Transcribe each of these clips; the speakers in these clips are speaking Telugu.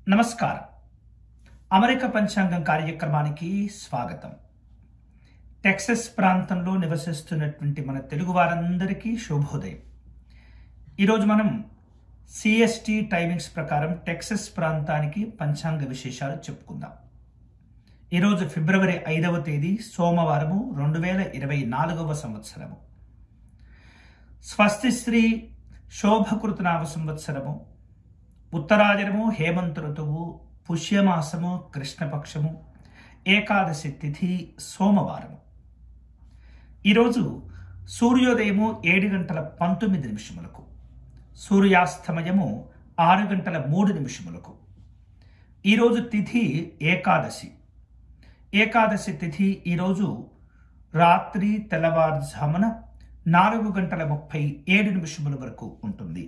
నమస్కారం. అమెరికా పంచాంగం కార్యక్రమానికి స్వాగతం. టెక్సస్ ప్రాంతంలో నివసిస్తున్నటువంటి మన తెలుగు వారందరికీ శుభోదయం. ఈరోజు మనం సిఎస్టి టైమింగ్స్ ప్రకారం టెక్సస్ ప్రాంతానికి పంచాంగ విశేషాలు చెప్పుకుందాం. ఈరోజు ఫిబ్రవరి 5వ తేదీ సోమవారము 2024వ సంవత్సరము. స్వస్తి శ్రీ శోభకృతనామ సంవత్సరము, ఉత్తరాయణము, హేమంత ఋతువు, పుష్యమాసము, కృష్ణపక్షము, ఏకాదశి తిథి, సోమవారము. ఈరోజు సూర్యోదయము 7:19, సూర్యాస్తమయము 6:03. ఈరోజు తిథి ఏకాదశి. ఏకాదశి తిథి ఈరోజు రాత్రి తెల్లవారుజామున 4:37 వరకు ఉంటుంది.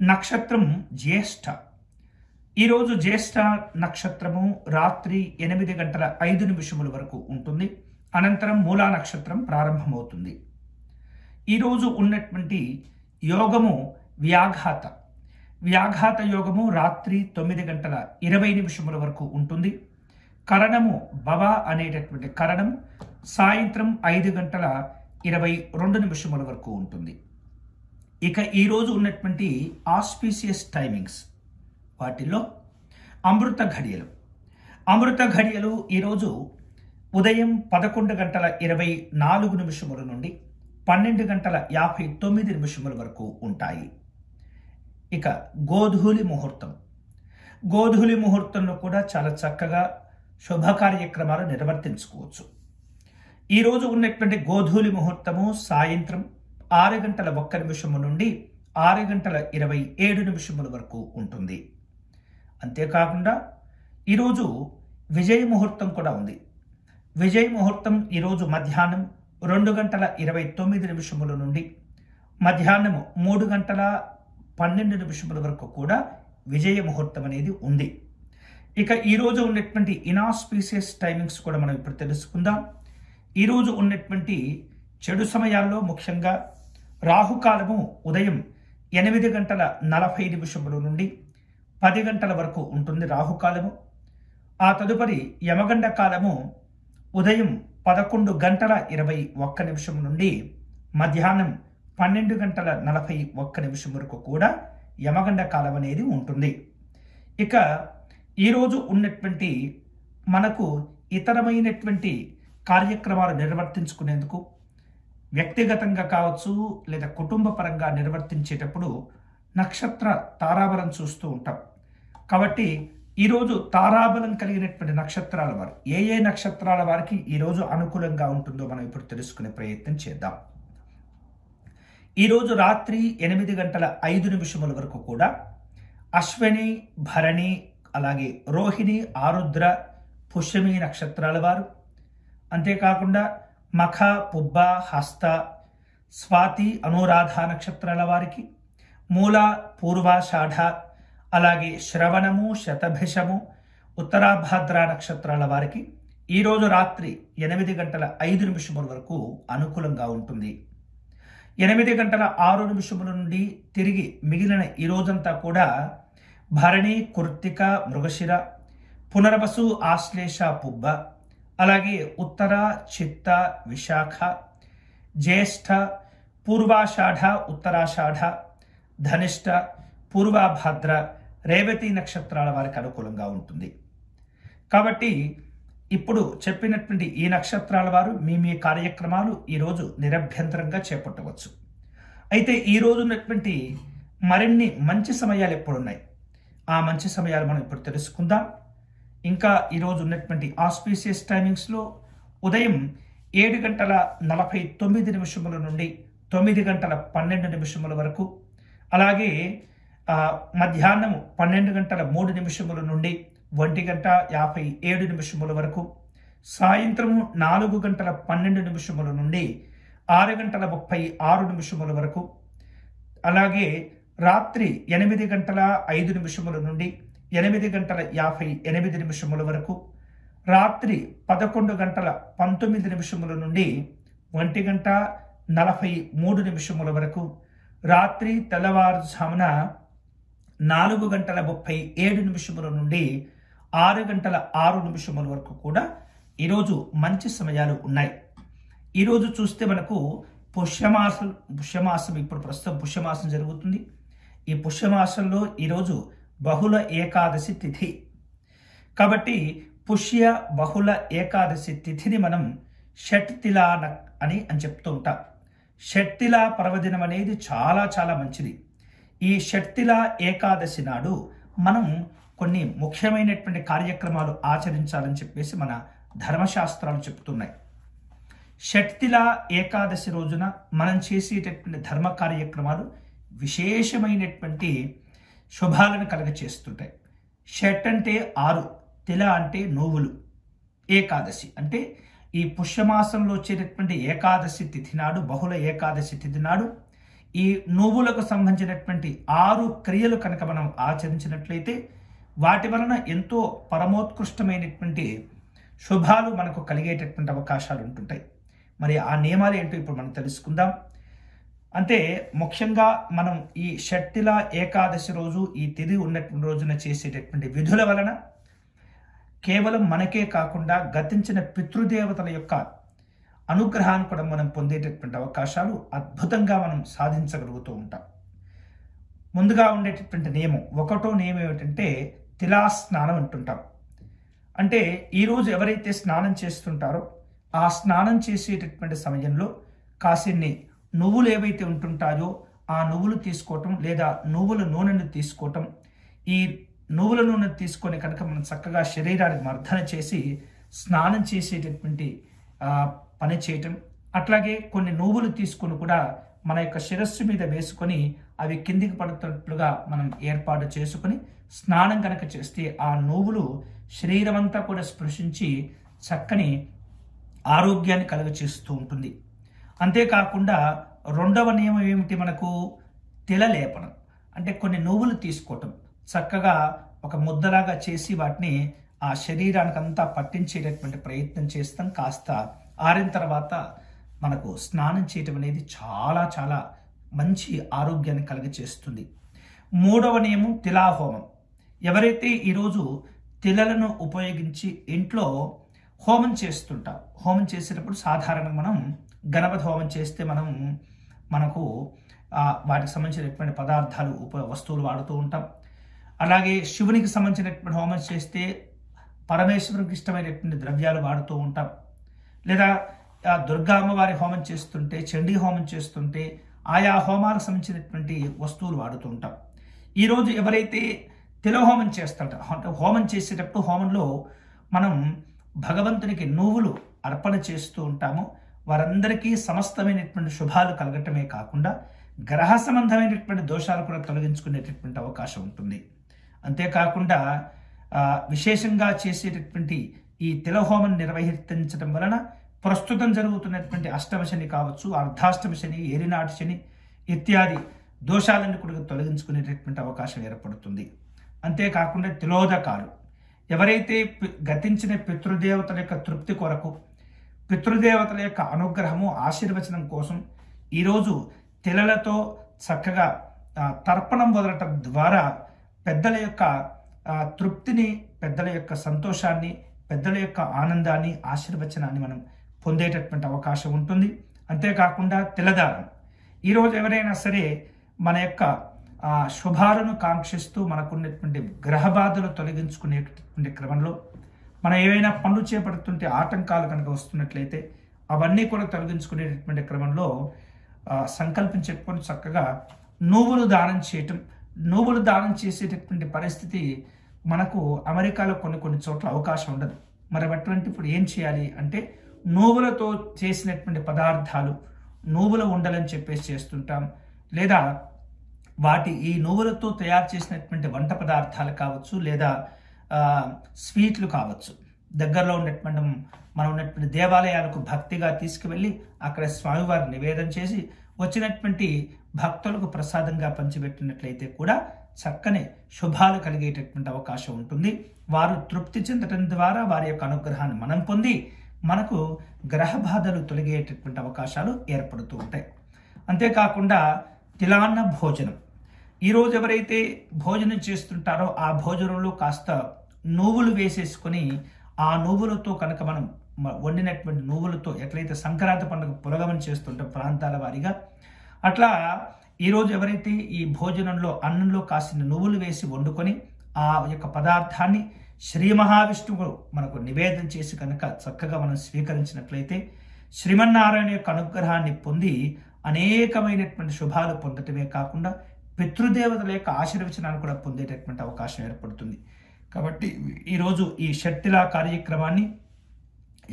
నక్షత్రం జ్యేష్ఠ. ఈరోజు జ్యేష్ఠ నక్షత్రము రాత్రి 8:05 వరకు ఉంటుంది. అనంతరం మూలా నక్షత్రం ప్రారంభమవుతుంది. ఈరోజు ఉన్నటువంటి యోగము వ్యాఘాత. వ్యాఘాత యోగము రాత్రి 9:20 వరకు ఉంటుంది. కరణము భవ అనేటటువంటి కరణము సాయంత్రం 5:22 వరకు ఉంటుంది. ఇక ఈరోజు ఉన్నటువంటి ఆస్పీషియస్ టైమింగ్స్, వాటిల్లో అమృత ఘడియలు. అమృత ఘడియలు ఈరోజు ఉదయం 11:24 నుండి 12:59 వరకు ఉంటాయి. ఇక గోధూలి ముహూర్తం. గోధూలి ముహూర్తంలో కూడా చాలా చక్కగా శుభ కార్యక్రమాలు నిర్వర్తించుకోవచ్చు. ఈరోజు ఉన్నటువంటి గోధూలి ముహూర్తము సాయంత్రం 6:01 నుండి 6:27 వరకు ఉంటుంది. అంతేకాకుండా ఈరోజు విజయ ముహూర్తం కూడా ఉంది. విజయ ముహూర్తం ఈరోజు మధ్యాహ్నం 2:29 నుండి మధ్యాహ్నం 3:12 వరకు కూడా విజయ ముహూర్తం అనేది ఉంది. ఇక ఈరోజు ఉన్నటువంటి ఇనాస్పీషియస్ టైమింగ్స్ కూడా మనం ఇప్పుడు తెలుసుకుందాం. ఈరోజు ఉన్నటువంటి చెడు సమయాల్లో ముఖ్యంగా రాహుకాలము ఉదయం 8:40 నుండి 10 గంటల వరకు ఉంటుంది రాహుకాలము. ఆ తదుపరి యమగండ కాలము ఉదయం 11:21 నుండి మధ్యాహ్నం 12:41 వరకు కూడా యమగండ కాలం అనేది ఉంటుంది. ఇక ఈరోజు ఉన్నటువంటి మనకు ఇతరమైనటువంటి కార్యక్రమాలు నిర్వర్తించుకునేందుకు వ్యక్తిగతంగా కావచ్చు లేదా కుటుంబ పరంగా నిర్వర్తించేటప్పుడు నక్షత్ర తారాబలం చూస్తూ ఉంటాం. కాబట్టి ఈరోజు తారాబలం కలిగినటువంటి నక్షత్రాల వారు ఏ నక్షత్రాల వారికి ఈరోజు అనుకూలంగా ఉంటుందో మనం ఇప్పుడు తెలుసుకునే ప్రయత్నం చేద్దాం. ఈరోజు రాత్రి 8:05 వరకు కూడా అశ్విని, భరణి, అలాగే రోహిణి, ఆరుద్ర, పుష్యమి నక్షత్రాల వారు, అంతేకాకుండా మఖ, పుబ్బ, హస్త, స్వాతి, అనురాధ నక్షత్రాల వారికి, మూల, పూర్వాషాఢ, అలాగే శ్రవణము, శతభిషము, ఉత్తరాభాద్ర నక్షత్రాల వారికి ఈరోజు రాత్రి 8:05 వరకు అనుకూలంగా ఉంటుంది. 8:06 నుండి తిరిగి మిగిలిన ఈ రోజంతా కూడా భరణి, కృత్తిక, మృగశిర, పునర్వసు, ఆశ్లేష, పుబ్బ, అలాగే ఉత్తర, చిత్త, విశాఖ, జ్యేష్ఠ, పూర్వాషాఢ, ఉత్తరాషాఢ, ధనిష్ట, పూర్వభాద్ర, రేవతి నక్షత్రాల వారికి అనుకూలంగా ఉంటుంది. కాబట్టి ఇప్పుడు చెప్పినటువంటి ఈ నక్షత్రాల వారు మీ కార్యక్రమాలు ఈరోజు నిరభ్యంతరంగా చేపట్టవచ్చు. అయితే ఈరోజు ఉన్నటువంటి మరిన్ని మంచి సమయాలు ఎప్పుడున్నాయి, ఆ మంచి సమయాలు మనం ఇప్పుడు తెలుసుకుందాం. ఇంకా ఈరోజు ఉన్నటువంటి ఆస్పీషియస్ టైమింగ్స్లో ఉదయం 7:49 నుండి 9:12 వరకు, అలాగే మధ్యాహ్నం 12:03 నుండి 1:57 వరకు, సాయంత్రం 4:12 నుండి 6:36 వరకు, అలాగే రాత్రి 8:05 నుండి 8:58 వరకు, రాత్రి 11:19 నుండి 1:43 వరకు, రాత్రి తెల్లవారుజామున 4:37 నుండి 6:06 వరకు కూడా ఈరోజు మంచి సమయాలు ఉన్నాయి. ఈరోజు చూస్తే మనకు పుష్యమాసం ఇప్పుడు ప్రస్తుతం పుష్యమాసం జరుగుతుంది. ఈ పుష్యమాసంలో ఈరోజు బహుళ ఏకాదశి తిథి కాబట్టి పుష్య బహుళ ఏకాదశి తిథిని మనం షట్తిలా అని చెప్తూ ఉంటాం. షట్తిలా పర్వదినం అనేది చాలా చాలా మంచిది. ఈ షట్తిలా ఏకాదశి నాడు మనం కొన్ని ముఖ్యమైనటువంటి కార్యక్రమాలు ఆచరించాలని చెప్పేసి మన ధర్మశాస్త్రాలు చెప్తున్నాయి. షట్తిలా ఏకాదశి రోజున మనం చేసేటటువంటి ధర్మ కార్యక్రమాలు విశేషమైనటువంటి శుభాలను కలుగచేస్తుంటాయి. షట్ అంటే 6, తిల అంటే నువ్వులు, ఏకాదశి అంటే ఈ పుష్యమాసంలో వచ్చేటటువంటి ఏకాదశి తిథి నాడు, బహుళ ఏకాదశి తిథి నాడు ఈ నువ్వులకు సంబంధించినటువంటి 6 క్రియలు కనుక మనం ఆచరించినట్లయితే వాటి వలన ఎంతో పరమోత్కృష్టమైనటువంటి శుభాలు మనకు కలిగేటటువంటి అవకాశాలు ఉంటుంటాయి. మరి ఆ నియమాలు ఏంటో ఇప్పుడు మనం తెలుసుకుందాం. అంటే ముఖ్యంగా మనం ఈ షట్తిలా ఏకాదశి రోజు ఈ తిథి ఉన్నటువంటి రోజున చేసేటటువంటి విధుల వలన కేవలం మనకే కాకుండా గతించిన పితృదేవతల యొక్క అనుగ్రహాన్ని కూడా మనం పొందేటటువంటి అవకాశాలు అద్భుతంగా మనం సాధించగలుగుతూ ఉంటాం. ముందుగా ఉండేటటువంటి నియమం, 1వ నియమం ఏమిటంటే తిలా స్నానం అంటుంటాం. అంటే ఈరోజు ఎవరైతే స్నానం చేస్తుంటారో ఆ స్నానం చేసేటటువంటి సమయంలో కాసిన్ని నువ్వులు ఏవైతే ఉంటుంటాయో ఆ నువ్వులు తీసుకోవటం, లేదా నువ్వుల నూనెను తీసుకోవటం. ఈ నువ్వుల నూనె తీసుకొని కనుక మనం చక్కగా శరీరానికి మర్దన చేసి స్నానం చేసేటటువంటి పని చేయటం. అట్లాగే కొన్ని నువ్వులు తీసుకొని కూడా మన యొక్క శిరస్సు మీద వేసుకొని అవి కిందికి పడుతున్నట్లుగా మనం ఏర్పాటు చేసుకొని స్నానం కనుక చేస్తే ఆ నువ్వులు శరీరం అంతా కూడా స్పృశించి చక్కని ఆరోగ్యాన్ని కలుగచేస్తూ ఉంటుంది. అంతేకాకుండా 2వ నియమం ఏమిటి మనకు? తిల లేపనం. అంటే కొన్ని నువ్వులు తీసుకోవటం, చక్కగా ఒక ముద్దలాగా చేసి వాటిని ఆ శరీరానికి అంతా పట్టించేటటువంటి ప్రయత్నం చేస్తాం. కాస్త ఆరిన తర్వాత మనకు స్నానం చేయటం అనేది చాలా చాలా మంచి ఆరోగ్యాన్ని కలుగచేస్తుంది. 3వ నియమం తిలాహోమం. ఎవరైతే ఈరోజు తిలలను ఉపయోగించి ఇంట్లో హోమం చేస్తుంటాం, హోమం చేసేటప్పుడు సాధారణంగా మనం గణపతి హోమం చేస్తే మనకు వాటికి సంబంధించినటువంటి పదార్థాలు వస్తువులు వాడుతూ ఉంటాం. అలాగే శివునికి సంబంధించినటువంటి హోమం చేస్తే పరమేశ్వరునికి ఇష్టమైనటువంటి ద్రవ్యాలు వాడుతూ ఉంటాం. లేదా దుర్గా అమ్మవారి హోమం చేస్తుంటే, చండీ హోమం చేస్తుంటే ఆయా హోమాలకు సంబంధించినటువంటి వస్తువులు వాడుతూ ఉంటాం. ఈరోజు ఎవరైతే తిలహోమం చేస్తుంటారో, అంటే హోమం చేసేటప్పుడు హోమంలో మనం భగవంతునికి నువ్వులు అర్పణ చేస్తూ ఉంటాము. వారందరికీ సమస్తమైనటువంటి శుభాలు కలగటమే కాకుండా గ్రహ సంబంధమైనటువంటి దోషాలు కూడా తొలగించుకునేటటువంటి అవకాశం ఉంటుంది. అంతేకాకుండా విశేషంగా చేసేటటువంటి ఈ తిలహోమం నిర్వహించడం వలన ప్రస్తుతం జరుగుతున్నటువంటి అష్టమ శని కావచ్చు, అర్ధాష్టమ శని, ఏలినాటి శని ఇత్యాది దోషాలన్నీ కూడా తొలగించుకునేటటువంటి అవకాశం ఏర్పడుతుంది. అంతేకాకుండా తిలోదకాలు. ఎవరైతే గతించిన పితృదేవతల యొక్క తృప్తి కొరకు, పితృదేవతల యొక్క అనుగ్రహము, ఆశీర్వచనం కోసం ఈరోజు తిలలతో చక్కగా తర్పణం వదలటం ద్వారా పెద్దల యొక్క తృప్తిని, పెద్దల యొక్క సంతోషాన్ని, పెద్దల యొక్క ఆనందాన్ని, ఆశీర్వచనాన్ని మనం పొందేటటువంటి అవకాశం ఉంటుంది. అంతేకాకుండా తిలదానం. ఈరోజు ఎవరైనా సరే మన యొక్క శుభాలను కాంక్షిస్తూ మనకున్నటువంటి గ్రహ బాధలు తొలగించుకునేటటువంటి క్రమంలో మనం ఏవైనా పనులు చేపడుతుంటే ఆటంకాలు కనుక వస్తున్నట్లయితే అవన్నీ కూడా తొలగించుకునేటటువంటి క్రమంలో సంకల్పం చెప్పుకొని చక్కగా నువ్వులు దానం చేయటం. నువ్వులు దానం చేసేటటువంటి పరిస్థితి మనకు అమెరికాలో కొన్ని చోట్ల అవకాశం ఉండదు. మరి అటువంటి ఇప్పుడు ఏం చేయాలి అంటే నువ్వులతో చేసినటువంటి పదార్థాలు, నువ్వుల ఉండలని చెప్పేసి చేస్తుంటాం. లేదా ఈ నువ్వులతో తయారు చేసినటువంటి వంట పదార్థాలు కావచ్చు, లేదా స్వీట్లు కావచ్చు, దగ్గరలో ఉన్నటువంటి మనం ఉన్నటువంటి దేవాలయాలకు భక్తిగా తీసుకువెళ్ళి అక్కడ స్వామివారి నివేదన చేసి వచ్చినటువంటి భక్తులకు ప్రసాదంగా పంచిపెట్టినట్లయితే కూడా చక్కని శుభాలు కలిగేటటువంటి అవకాశం ఉంటుంది. వారు తృప్తి చెందడం ద్వారా వారి యొక్క అనుగ్రహాన్ని మనం పొంది మనకు గ్రహ బాధలు తొలగేటటువంటి అవకాశాలు ఏర్పడుతూ ఉంటాయి. అంతేకాకుండా తిలాన్న భోజనం. ఈరోజు ఎవరైతే భోజనం చేస్తుంటారో ఆ భోజనంలో కాస్త నువ్వులు వేసేసుకొని ఆ నువ్వులతో కనుక మనం వండినటువంటి నువ్వులతో ఎట్లయితే సంక్రాంతి పండుగ పులగమని చేస్తుంటాం ప్రాంతాల వారీగా, అట్లా ఈరోజు ఎవరైతే ఈ భోజనంలో అన్నంలో కాసిన నువ్వులు వేసి వండుకొని ఆ యొక్క పదార్థాన్ని శ్రీ మహావిష్ణువు మనకు నివేదన చేసి కనుక చక్కగా మనం స్వీకరించినట్లయితే శ్రీమన్నారాయణ యొక్క అనుగ్రహాన్ని పొంది అనేకమైనటువంటి శుభాలు పొందటమే కాకుండా పితృదేవతల యొక్క ఆశీర్వచనాన్ని కూడా పొందేటటువంటి అవకాశం ఏర్పడుతుంది. కాబట్టి ఈరోజు ఈ షట్టిలా కార్యక్రమాన్ని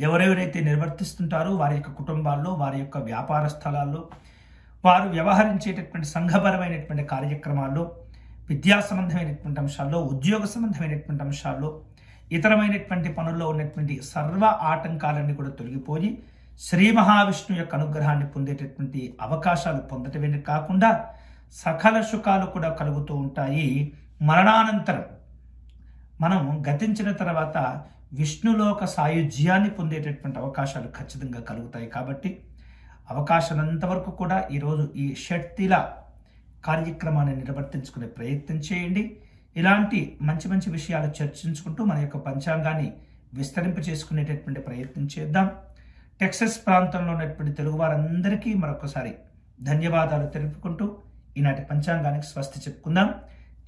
ఎవరెవరైతే నిర్వర్తిస్తుంటారో వారి యొక్క కుటుంబాల్లో, వారి యొక్క వ్యాపార స్థలాల్లో, వారు వ్యవహరించేటటువంటి సంఘపరమైనటువంటి కార్యక్రమాల్లో, విద్యా సంబంధమైనటువంటి అంశాల్లో, ఉద్యోగ సంబంధమైనటువంటి అంశాల్లో, ఇతరమైనటువంటి పనుల్లో ఉన్నటువంటి సర్వ ఆటంకాలన్నీ కూడా తొలగిపోయి శ్రీ మహావిష్ణువు యొక్క అనుగ్రహాన్ని పొందేటటువంటి అవకాశాలు పొందటమే కాకుండా సకల సుఖాలు కూడా కలుగుతూ ఉంటాయి. మరణానంతరం మనం గతించిన తర్వాత విష్ణులోక సాయుధ్యాన్ని పొందేటటువంటి అవకాశాలు ఖచ్చితంగా కలుగుతాయి. కాబట్టి అవకాశాలంత వరకు కూడా ఈరోజు ఈ షట్తిల కార్యక్రమాన్ని నిర్వర్తించుకునే ప్రయత్నం చేయండి. ఇలాంటి మంచి మంచి విషయాలు చర్చించుకుంటూ మన యొక్క పంచాంగాన్ని విస్తరింప చేసుకునేటటువంటి ప్రయత్నం చేద్దాం. టెక్సస్ ప్రాంతంలో ఉన్నటువంటి తెలుగు వారందరికీ మరొకసారి ధన్యవాదాలు తెలుపుకుంటూ ఈనాటి పంచాంగానికి స్వస్తి చెప్పుకుందాం.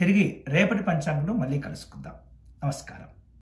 తిరిగి రేపటి పంచాంగంలో మళ్ళీ కలుసుకుందాం. నమస్కారం.